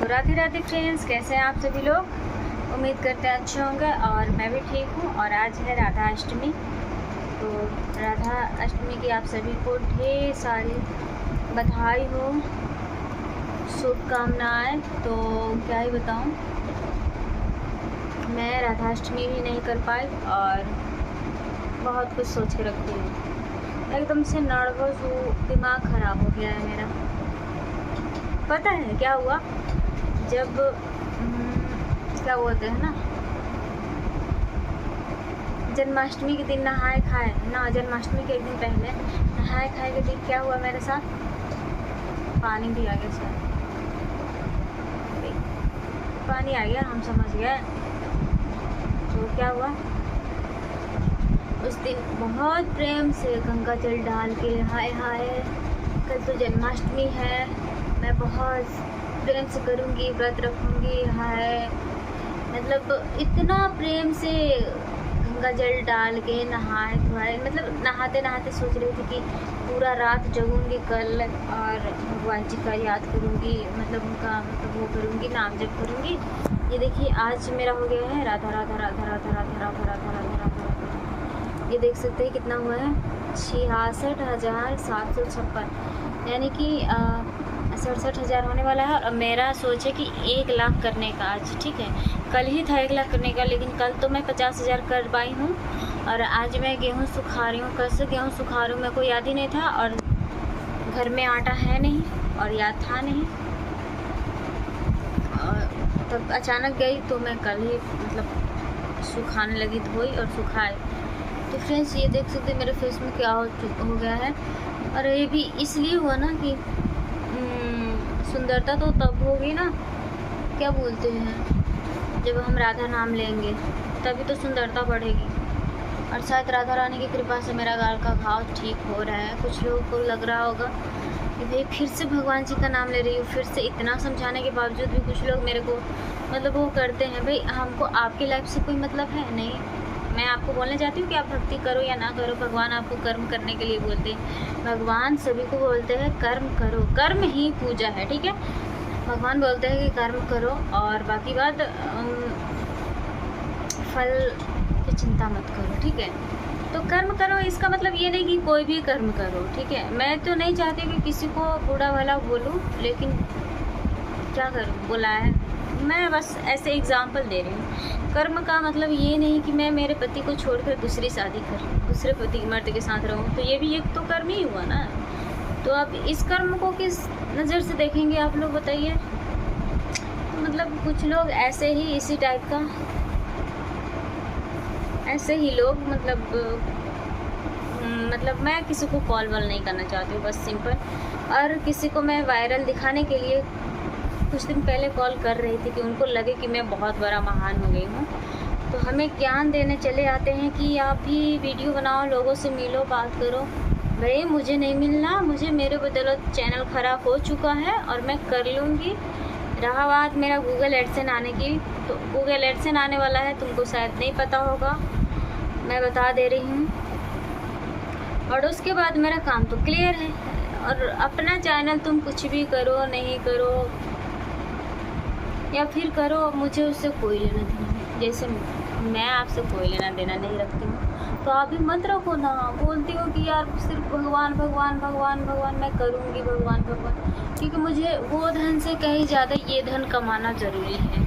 तो राधे राधे फ्रेंड्स, कैसे हैं आप सभी लोग। उम्मीद करते हैं अच्छे होंगे और मैं भी ठीक हूँ। और आज है राधा अष्टमी, तो राधा अष्टमी की आप सभी को ढेर सारी बधाई हो, शुभकामनाएं। तो क्या ही बताऊँ, मैं राधा अष्टमी भी नहीं कर पाई और बहुत कुछ सोच के रखती हूँ। एकदम से नर्वस हूँ, दिमाग ख़राब हो गया है मेरा। पता है क्या हुआ, जब क्या बोलते हैं ना, जन्माष्टमी के दिन नहाए खाए ना, जन्माष्टमी के एक दिन पहले नहाए खाए के दिन क्या हुआ मेरे साथ, पानी भी आ गया सर, पानी आ गया, हम समझ गए। तो क्या हुआ, उस दिन बहुत प्रेम से गंगा जल डाल के हाय हाय कल तो जन्माष्टमी है, मैं बहुत प्रेम से करूँगी, व्रत रखूँगी, हाय मतलब इतना प्रेम से गंगा जल डाल के नहाए धोए, मतलब नहाते नहाते सोच रही थी कि पूरा रात जगूँगी कल और भगवान जी का याद करूँगी, मतलब उनका मतलब वो करूँगी, नाम जप करूँगी। ये देखिए आज मेरा हो गया है राधा राधा राधा राधा राधा राधा राधा राधा राधा। ये देख सकते हैं कितना हुआ है, 66,756, यानी कि 67,000 होने वाला है। और मेरा सोचे कि 1 लाख करने का आज, ठीक है, कल ही था 1 लाख करने का, लेकिन कल तो मैं 50,000 कर पाई हूँ। और आज मैं गेहूँ सुखा रही हूँ, कल से गेहूँ सुखा रही हूँ, मेरे को याद ही नहीं था और घर में आटा है नहीं और याद था नहीं, और तब अचानक गई तो मैं कल ही मतलब सुखाने लगी, धोई और सुखाए। तो फ्रेंड्स ये देख सकते मेरे फेस में क्या हो गया है। और ये भी इसलिए हुआ ना कि सुंदरता तो तब होगी ना, क्या बोलते हैं, जब हम राधा नाम लेंगे तभी तो सुंदरता बढ़ेगी। और शायद राधा रानी की कृपा से मेरा गाल का घाव ठीक हो रहा है। कुछ लोगों को लग रहा होगा कि भाई फिर से भगवान जी का नाम ले रही हूँ, फिर से इतना समझाने के बावजूद भी कुछ लोग मेरे को मतलब वो करते हैं, भाई हमको आपकी लाइफ से कोई मतलब है नहीं। मैं आपको बोलना चाहती हूँ कि आप भक्ति करो या ना करो, भगवान आपको कर्म करने के लिए बोलते हैं। भगवान सभी को बोलते हैं कर्म करो, कर्म ही पूजा है, ठीक है। भगवान बोलते हैं कि कर्म करो और बाकी बात फल की चिंता मत करो, ठीक है। तो कर्म करो, इसका मतलब ये नहीं कि कोई भी कर्म करो, ठीक है। मैं तो नहीं चाहती कि किसी को बुरा भला बोलूँ, लेकिन क्या करूँ, बोला है, मैं बस ऐसे एग्जाम्पल दे रही हूँ। कर्म का मतलब ये नहीं कि मैं मेरे पति को छोड़कर दूसरी शादी करूँ, दूसरे पति मर्द के साथ रहूँ, तो ये भी एक तो कर्म ही हुआ ना। तो अब इस कर्म को किस नज़र से देखेंगे आप लोग बताइए। तो मतलब कुछ लोग ऐसे ही इसी टाइप का, ऐसे ही लोग मतलब मैं किसी को कॉल वॉल नहीं करना चाहती हूँ, बस सिंपल। और किसी को मैं वायरल दिखाने के लिए कुछ दिन पहले कॉल कर रही थी कि उनको लगे कि मैं बहुत बड़ा महान हो गई हूँ। तो हमें ज्ञान देने चले आते हैं कि आप भी वीडियो बनाओ, लोगों से मिलो, बात करो। भाई मुझे नहीं मिलना, मुझे मेरे बदौलत चैनल ख़राब हो चुका है और मैं कर लूँगी। रहा बात मेरा गूगल एडसेंस आने की, तो गूगल एडसेंस आने वाला है, तुमको शायद नहीं पता होगा, मैं बता दे रही हूँ। और उसके बाद मेरा काम तो क्लियर है। और अपना चैनल तुम कुछ भी करो नहीं करो या फिर करो, मुझे उससे कोई लेना देना नहीं। जैसे मैं आपसे कोई लेना देना नहीं रखती हूँ, तो आप भी मत रखो ना। बोलती हो कि यार सिर्फ भगवान भगवान भगवान भगवान, मैं करूँगी भगवान भगवान, क्योंकि मुझे वो धन से कहीं ज़्यादा ये धन कमाना ज़रूरी है।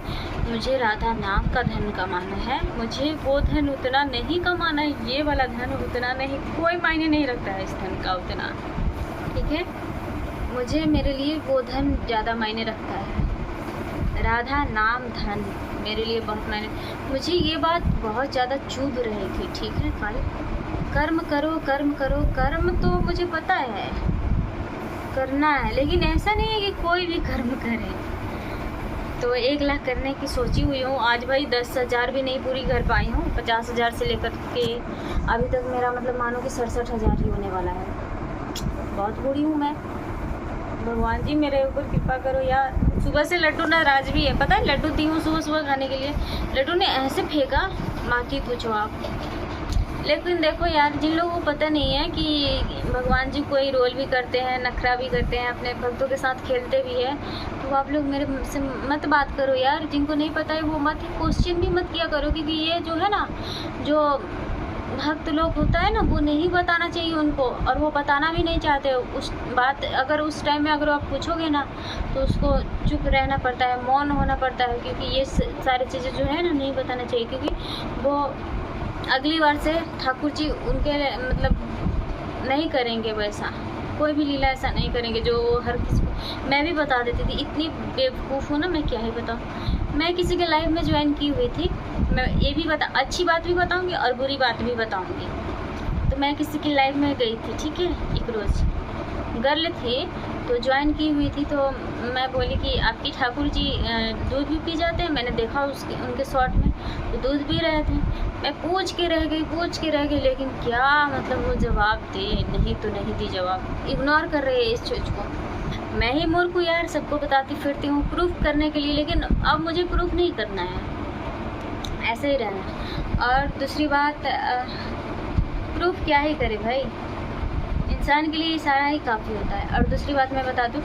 मुझे राधा नाम का धन कमाना है, मुझे वो धन उतना नहीं कमाना है, ये वाला धन उतना नहीं, कोई मायने नहीं रखता है इस धन का उतना, ठीक है। मुझे मेरे लिए वो धन ज़्यादा मायने रखता है, राधा नाम धन मेरे लिए बहुत मायने। मुझे ये बात बहुत ज़्यादा चुभ रही थी, ठीक है। कल कर्म करो कर्म करो, कर्म तो मुझे पता है करना है, लेकिन ऐसा नहीं है कि कोई भी कर्म करे। तो 1 लाख करने की सोची हुई हूँ। आज भाई 10,000 भी नहीं पूरी कर पाई हूँ, 50,000 से लेकर के अभी तक मेरा मतलब मानो कि 67,000 ही होने वाला है। बहुत बूढ़ी हूँ मैं, भगवान जी मेरे ऊपर कृपा करो यार। सुबह से लड्डू नाराज भी है, पता है, लड्डू दी हूँ सुबह सुबह खाने के लिए, लड्डू ने ऐसे फेंका, माँ की पूछो आप। लेकिन देखो यार, जिन लोगों को पता नहीं है कि भगवान जी कोई रोल भी करते हैं, नखरा भी करते हैं, अपने भक्तों के साथ खेलते भी है, तो आप लोग मेरे से मत बात करो यार। जिनको नहीं पता है वो मत क्वेश्चन भी मत किया करो, क्योंकि ये जो है ना, जो भक्त लोग होता है ना, वो नहीं बताना चाहिए उनको, और वो बताना भी नहीं चाहते उस बात। अगर उस टाइम में अगर आप पूछोगे ना तो उसको चुप रहना पड़ता है, मौन होना पड़ता है, क्योंकि ये सारी चीज़ें जो है ना नहीं बताना चाहिए, क्योंकि वो अगली बार से ठाकुर जी उनके मतलब नहीं करेंगे वैसा, कोई भी लीला ऐसा नहीं करेंगे जो हर किसी को। मैं भी बता देती थी, इतनी बेवकूफ़ हूँ ना, मैं क्या ही बताऊँ। मैं किसी के लाइव में ज्वाइन की हुई थी, मैं ये भी अच्छी बात भी बताऊँगी और बुरी बात भी बताऊँगी। तो मैं किसी की लाइव में गई थी, ठीक है, एक रोज़ गर्ल थी, तो ज्वाइन की हुई थी। तो मैं बोली कि आपकी ठाकुर जी दूध भी पी जाते हैं। मैंने देखा उनके शॉर्ट में तो दूध पी रहे थे। मैं पूछ के रह गई, लेकिन क्या मतलब वो जवाब दे, नहीं तो नहीं दी जवाब, इग्नोर कर रहे हैं इस चीज़ को। मैं ही मूर्ख हूँ यार, सबको बताती फिरती हूँ प्रूफ करने के लिए, लेकिन अब मुझे प्रूफ नहीं करना है, ऐसे ही रहना। और दूसरी बात, प्रूफ क्या ही करे भाई, इंसान के लिए इशारा ही काफ़ी होता है। और दूसरी बात मैं बता दूँ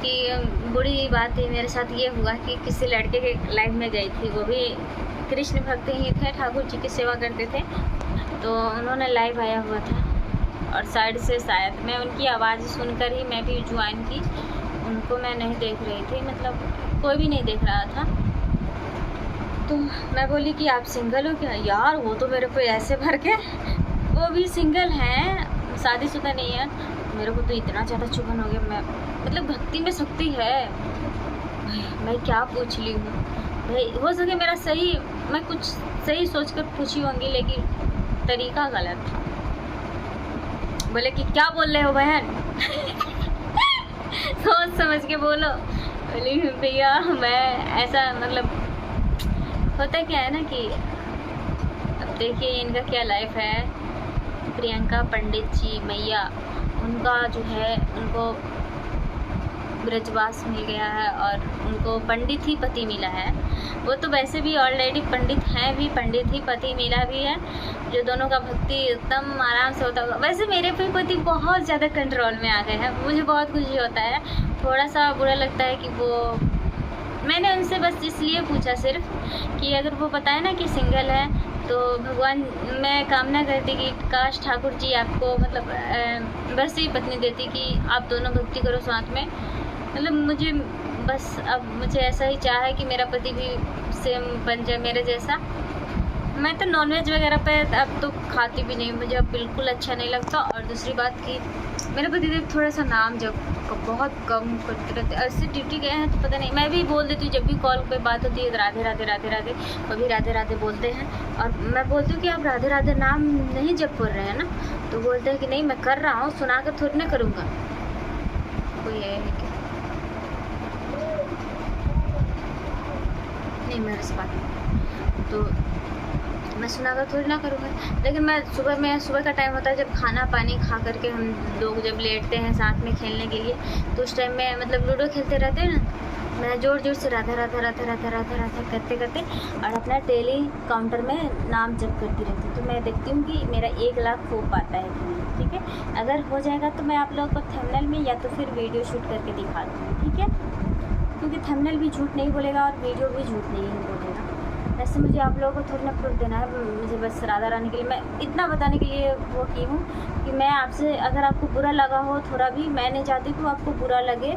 कि बुरी बात है, मेरे साथ ये हुआ कि किसी लड़के के लाइफ में गई थी, वो भी कृष्ण भक्त ही थे, ठाकुर जी की सेवा करते थे। तो उन्होंने लाइव आया हुआ था और साइड से शायद मैं उनकी आवाज़ सुनकर ही मैं भी ज्वाइन की। उनको मैं नहीं देख रही थी, मतलब कोई भी नहीं देख रहा था। तो मैं बोली कि आप सिंगल हो क्या? यार वो तो मेरे को ऐसे भर के, वो भी सिंगल हैं, शादीशुदा नहीं है। मेरे को तो इतना ज़्यादा चुभन हो गया। मैं मतलब भक्ति में शक्ति है, मैं क्या पूछ ली हूँ भाई। हो सके मेरा सही, मैं कुछ सही सोच कर पूछी होंगी, लेकिन तरीका गलत था। बोले कि क्या बोल रहे हो बहन सोच समझ के बोलो। बोली भैया मैं ऐसा, मतलब होता क्या है ना कि अब देखिए इनका क्या लाइफ है। प्रियंका पंडित जी मैया, उनका जो है, उनको ब्रजवास मिल गया है और उनको पंडित ही पति मिला है। वो तो वैसे भी ऑलरेडी पंडित हैं भी, पंडित ही पति मिला भी है, जो दोनों का भक्ति एकदम आराम से होता होगा। वैसे मेरे भी पति बहुत ज़्यादा कंट्रोल में आ गए हैं, मुझे बहुत खुशी होता है। थोड़ा सा बुरा लगता है कि वो, मैंने उनसे बस इसलिए पूछा सिर्फ कि अगर वो बताए ना कि सिंगल है, तो भगवान, मैं कामना करती कि काश ठाकुर जी आपको मतलब वैसी पत्नी देती कि आप दोनों भक्ति करो साथ में। मतलब मुझे बस अब मुझे ऐसा ही चाह है कि मेरा पति भी सेम बन जाए मेरे जैसा। मैं तो नॉनवेज वगैरह पे अब तो खाती भी नहीं, मुझे अब बिल्कुल अच्छा नहीं लगता। और दूसरी बात कि मेरे पतिदेव थोड़ा सा नाम जब बहुत कम करते रहते, ऐसे ड्यूटी गए हैं तो पता नहीं। मैं भी बोल देती हूँ जब भी कॉल पे बात होती है, राधे राधे राधे राधे, कभी राधे राधे बोलते हैं। और मैं बोलती हूँ कि आप राधे राधे नाम नहीं जप कर रहे हैं ना, तो बोलते हैं कि नहीं मैं कर रहा हूँ, सुना कर थोड़ी ना करूँगा। कोई है क्या? नहीं मेरे से बात नहीं, तो मैं सुनाकर थोड़ी ना करूँगा। लेकिन मैं सुबह का टाइम होता है जब खाना पानी खा करके हम लोग जब लेटते हैं साथ में खेलने के लिए, तो उस टाइम में मतलब लूडो खेलते रहते हैं ना, मैं ज़ोर ज़ोर से राधा राधा राधा राधा राधा राधा करते करते और अपना टेली काउंटर में नाम जप करती रहती हूँ। तो मैं देखती हूँ कि मेरा 1 लाख हो पाता है कि नहीं, ठीक है। अगर हो जाएगा तो मैं आप लोगों को थंबनेल में या तो फिर वीडियो शूट करके दिखा दूँगी, ठीक है, क्योंकि थंबनेल भी झूठ नहीं बोलेगा और वीडियो भी झूठ नहीं बोलेगा। ऐसे मुझे आप लोगों को थोड़ी ना प्रूफ देना है, मुझे बस राधा रानी के लिए मैं इतना बताने के लिए वो की हूँ कि मैं आपसे, अगर आपको बुरा लगा हो थोड़ा भी, मैं नहीं चाहती कि आपको बुरा लगे।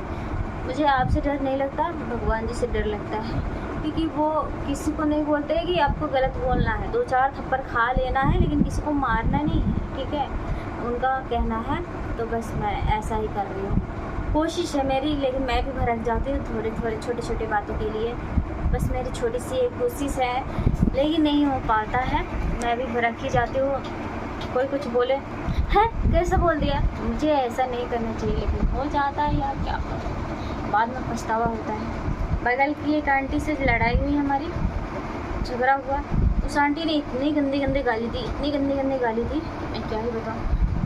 मुझे आपसे डर नहीं लगता, भगवान जी से डर लगता है, क्योंकि वो किसी को नहीं बोलते हैं कि आपको गलत बोलना है, 2-4 थप्पड़ खा लेना है, लेकिन किसी को मारना नहीं है, ठीक है, उनका कहना है। तो बस मैं ऐसा ही कर रही हूँ, कोशिश है मेरी, लेकिन मैं भी भड़क जाती हूँ थोड़ी छोटी छोटी बातों के लिए। बस मेरी छोटी सी एक कोशिश है, लेकिन नहीं हो पाता है, मैं भी भड़क ही जाती हूँ। कोई कुछ बोले है कैसे बोल दिया, मुझे ऐसा नहीं करना चाहिए, लेकिन हो जाता है यार, क्या करूँ, बाद में पछतावा होता है। बगल की एक आंटी से लड़ाई हुई हमारी, झगड़ा हुआ, उस आंटी ने इतनी गंदी गाली दी, इतनी गंदी गाली दी, मैं क्या ही बताऊँ।